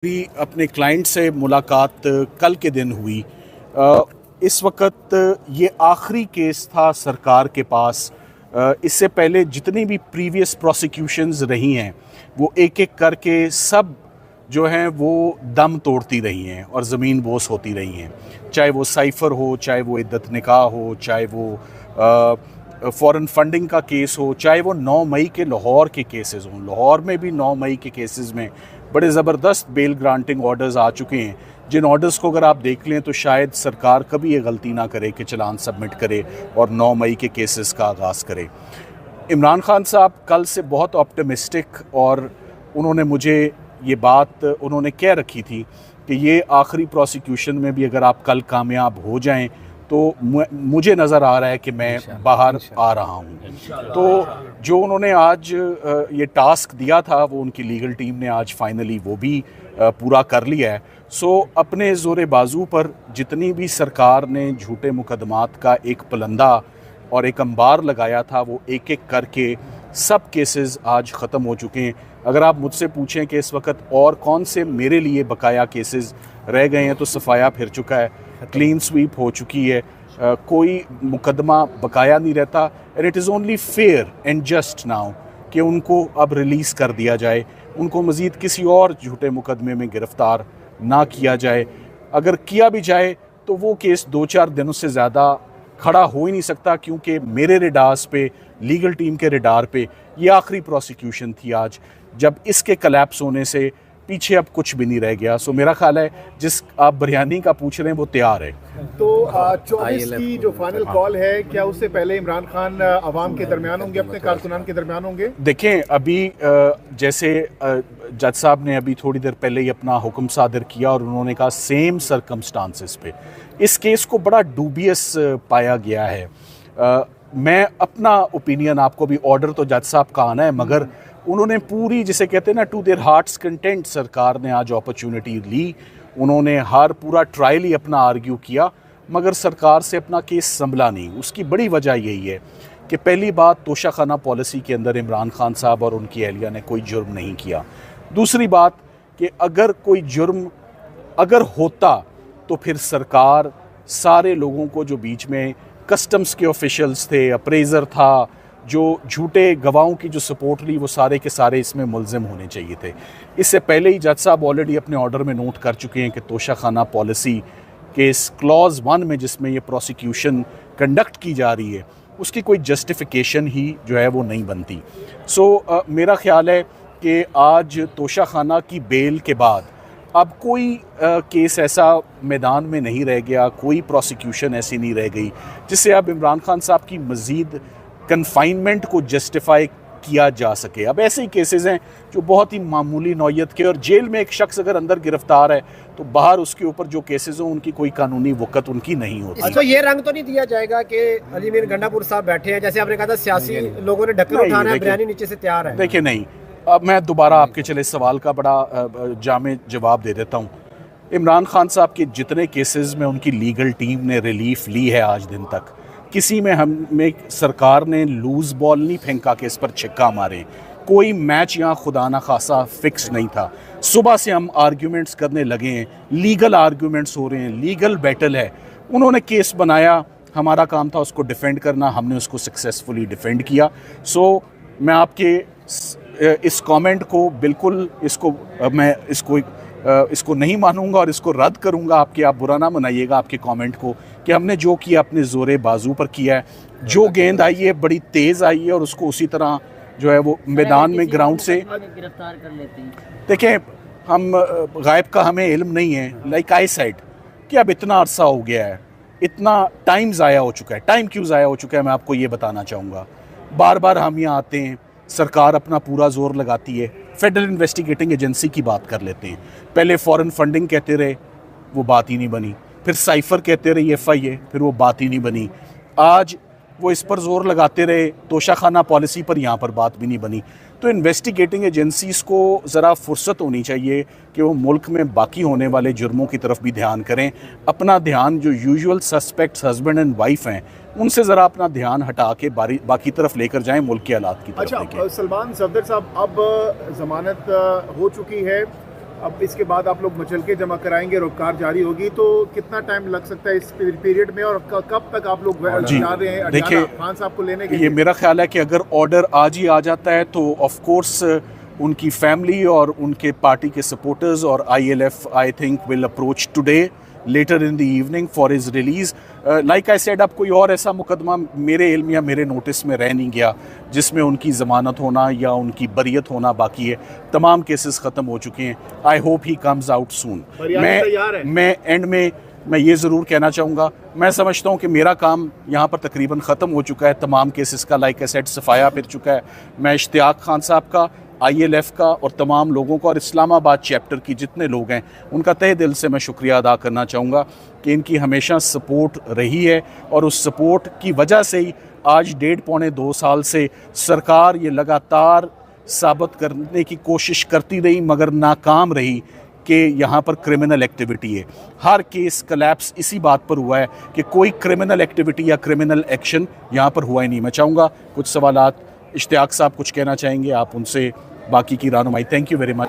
भी अपने क्लाइंट से मुलाकात कल के दिन हुई। इस वक्त ये आखिरी केस था सरकार के पास। इससे पहले जितनी भी प्रीवियस प्रोसिक्यूशंस रही हैं वो एक एक करके सब जो हैं वो दम तोड़ती रही हैं और ज़मीन बोस होती रही हैं। चाहे वो साइफ़र हो, चाहे वो इद्दत निकाह हो, चाहे वो फ़ॉरेन फंडिंग का केस हो, चाहे वो 9 मई के लाहौर के केसेस हों। लाहौर में भी 9 मई के केसेस में बड़े ज़बरदस्त बेल ग्रांटिंग ऑर्डर्स आ चुके हैं, जिन ऑर्डर्स को अगर आप देख लें तो शायद सरकार कभी ये गलती ना करे कि चलान सबमिट करे और 9 मई के केसेस का आगाज़ करे। इमरान खान साहब कल से बहुत ऑप्टिमिस्टिक, और उन्होंने मुझे ये बात उन्होंने कह रखी थी कि ये आखिरी प्रोसिक्यूशन में भी अगर आप कल कामयाब हो जाएं तो मुझे नज़र आ रहा है कि मैं बाहर आ रहा हूँ। तो जो उन्होंने आज ये टास्क दिया था वो उनकी लीगल टीम ने आज फाइनली वो भी पूरा कर लिया है। सो अपने ज़ोरे बाजू पर जितनी भी सरकार ने झूठे मुकदमात का एक पलंदा और एक अंबार लगाया था वो एक एक करके सब केसेस आज ख़त्म हो चुके हैं। अगर आप मुझसे पूछें कि इस वक्त और कौन से मेरे लिए बकाया केसेस रह गए हैं तो सफाया फिर चुका है, क्लीन स्वीप हो चुकी है। कोई मुकदमा बकाया नहीं रहता। And it is only fair and just now कि उनको अब रिलीज़ कर दिया जाए, उनको मज़ीद किसी और झूठे मुकदमे में गिरफ़्तार ना किया जाए। अगर किया भी जाए तो वो केस 2-4 दिनों से ज़्यादा खड़ा हो ही नहीं सकता, क्योंकि मेरे रेडार्स पे, लीगल टीम के रेडार पे ये आखिरी प्रोसिक्यूशन थी आज, जब इसके कलैप्स होने से पीछे अब कुछ भी नहीं रह गया। सो मेरा ख्याल है जिस आप बिरयानी का पूछ रहे हैं वो तैयार है। तो 24 की जो फाइनल कॉल है, क्या उससे पहले इमरान खान अवाम के दरमियान होंगे, अपने कारकुनान के दरमियान होंगे? देखें, अभी जैसे जज साहब ने अभी थोड़ी देर पहले ही अपना हुक्म सादर किया और उन्होंने कहा सेम सर्कमस्टांसेस पे इस केस को बड़ा डूबियस पाया गया है। मैं अपना ओपिनियन आपको भी, ऑर्डर तो जज साहब का आना है, मगर उन्होंने पूरी, जिसे कहते हैं ना, टू देयर हार्ट्स कंटेंट सरकार ने आज अपॉर्चुनिटी ली। उन्होंने हर पूरा ट्रायल ही अपना आर्ग्यू किया, मगर सरकार से अपना केस संभला नहीं। उसकी बड़ी वजह यही है कि पहली बात, तोशाखाना पॉलिसी के अंदर इमरान खान साहब और उनकी एहलिया ने कोई जुर्म नहीं किया। दूसरी बात कि अगर कोई जुर्म अगर होता तो फिर सरकार सारे लोगों को, जो बीच में कस्टम्स के ऑफिशियल्स थे, अप्रेजर था, जो झूठे गवाहों की जो सपोर्ट ली, वो सारे के सारे इसमें मुलजिम होने चाहिए थे। इससे पहले ही जज साहब ऑलरेडी अपने ऑर्डर में नोट कर चुके हैं कि तोशाखाना पॉलिसी के इस क्लॉज 1 में, जिसमें ये प्रोसिक्यूशन कंडक्ट की जा रही है, उसकी कोई जस्टिफिकेशन ही जो है वो नहीं बनती। सो मेरा ख्याल है कि आज तोशाखाना की बेल के बाद अब कोई केस ऐसा मैदान में नहीं रह गया, कोई प्रोसिक्यूशन ऐसी नहीं रह गई जिससे अब इमरान खान साहब की मज़ीद कन्फाइनमेंट को जस्टिफाई किया जा सके। अब ऐसे ही केसेस हैं जो बहुत ही मामूली नौयत के, और जेल में एक शख्स अगर अंदर गिरफ्तार है तो बाहर उसके ऊपर जो केसेस हों उनकी कोई कानूनी वक़्त उनकी नहीं होती। अच्छा, ये रंग तो नहीं दिया जाएगा कि अली मीर गंडापुर साहब बैठे हैं, जैसे आपने कहा था सियासी लोगों ने ढक्कन उठाना है, बिरयानी नीचे से तैयार है? देखिए नहीं, अब मैं दोबारा आपके चले सवाल का बड़ा जामे जवाब दे देता हूँ। इमरान खान साहब के जितने केसेस में उनकी लीगल टीम ने रिलीफ ली है आज दिन तक, किसी में हमें सरकार ने लूज़ बॉल नहीं फेंका कि इस पर छिक्का मारे। कोई मैच यहाँ खुदा ना खासा फिक्स नहीं था। सुबह से हम आर्ग्यूमेंट्स करने लगे हैं, लीगल आर्ग्यूमेंट्स हो रहे हैं, लीगल बैटल है। उन्होंने केस बनाया, हमारा काम था उसको डिफेंड करना, हमने उसको सक्सेसफुली डिफेंड किया। सो मैं आपके इस कमेंट को बिल्कुल, मैं इसको नहीं मानूंगा और इसको रद्द करूंगा। आप बुरा ना मनाइएगा आपके कमेंट को, कि हमने जो किया अपने ज़ोरे बाजू पर किया है। जो गेंद आई है बड़ी तेज़ आई है और उसको उसी तरह जो है वो मैदान में ग्राउंड से गिरफ्तार कर लेते हैं। देखें, हम गायब का हमें इल्म नहीं है, लाइक आई सेड कि अब इतना अरसा हो गया है, इतना टाइम ज़ाया हो चुका है। टाइम क्यों ज़ाया हो चुका है मैं आपको ये बताना चाहूँगा। बार बार हम यहाँ आते हैं, सरकार अपना पूरा जोर लगाती है, फेडरल इन्वेस्टिगेटिंग एजेंसी की बात कर लेते हैं। पहले फॉरेन फंडिंग कहते रहे, वो बात ही नहीं बनी। फिर साइफ़र कहते रहे FIA, फिर वो बात ही नहीं बनी। आज वो इस पर जोर लगाते रहे, तोशाखाना पॉलिसी पर, यहाँ पर बात भी नहीं बनी। तो इन्वेस्टिगेटिंग एजेंसीज़ को ज़रा फुर्सत होनी चाहिए कि वो मुल्क में बाकी होने वाले जुर्मों की तरफ भी ध्यान करें। अपना ध्यान जो usual suspects husband and wife हैं उनसे ज़रा अपना ध्यान हटा के बाकी तरफ लेकर जाएं, मुल्क के हालात की तरफ। अच्छा, सलमान सफदर साहब, अब ज़मानत हो चुकी है अब इसके बाद आप लोग मुचलके जमा कराएंगे, रोकार जारी होगी, तो कितना टाइम लग सकता है इस पीरियड में, और कब तक आप लोग जा रहे हैं देखिए, खान साहब को लेने के ये लिए? मेरा ख्याल है कि अगर ऑर्डर आज ही आ जाता है तो ऑफ कोर्स उनकी फैमिली और उनके पार्टी के सपोर्टर्स और ILF I think will approach today later in the evening for his release. Like I said, अब कोई और ऐसा मुकदमा मेरे इल्म या मेरे नोटिस में रह नहीं गया जिसमें उनकी ज़मानत होना या उनकी बरियत होना बाकी है। तमाम केसेस ख़त्म हो चुके हैं। I hope he comes out soon. मैं एंड में मैं ये ज़रूर कहना चाहूँगा, मैं समझता हूँ कि मेरा काम यहाँ पर तकरीबन ख़त्म हो चुका है। तमाम केसेस का लाइक आई सेड सफाया फिर चुका है। मैं इश्तियाक खान साहब का, ILF का और तमाम लोगों का और इस्लामाबाद चैप्टर की जितने लोग हैं उनका तहे दिल से मैं शुक्रिया अदा करना चाहूँगा कि इनकी हमेशा सपोर्ट रही है, और उस सपोर्ट की वजह से ही आज 1.5-2 साल से सरकार ये लगातार साबित करने की कोशिश करती रही मगर नाकाम रही कि यहाँ पर क्रिमिनल एक्टिविटी है। हर केस कलैप्स इसी बात पर हुआ है कि कोई क्रिमिनल एक्टिविटी या क्रिमिनल एक्शन यहाँ पर हुआ ही नहीं। मैं चाहूँगा कुछ सवालात इश्तियाक साहब कुछ कहना चाहेंगे, आप उनसे बाकी की रहनुमाई। Thank you very much.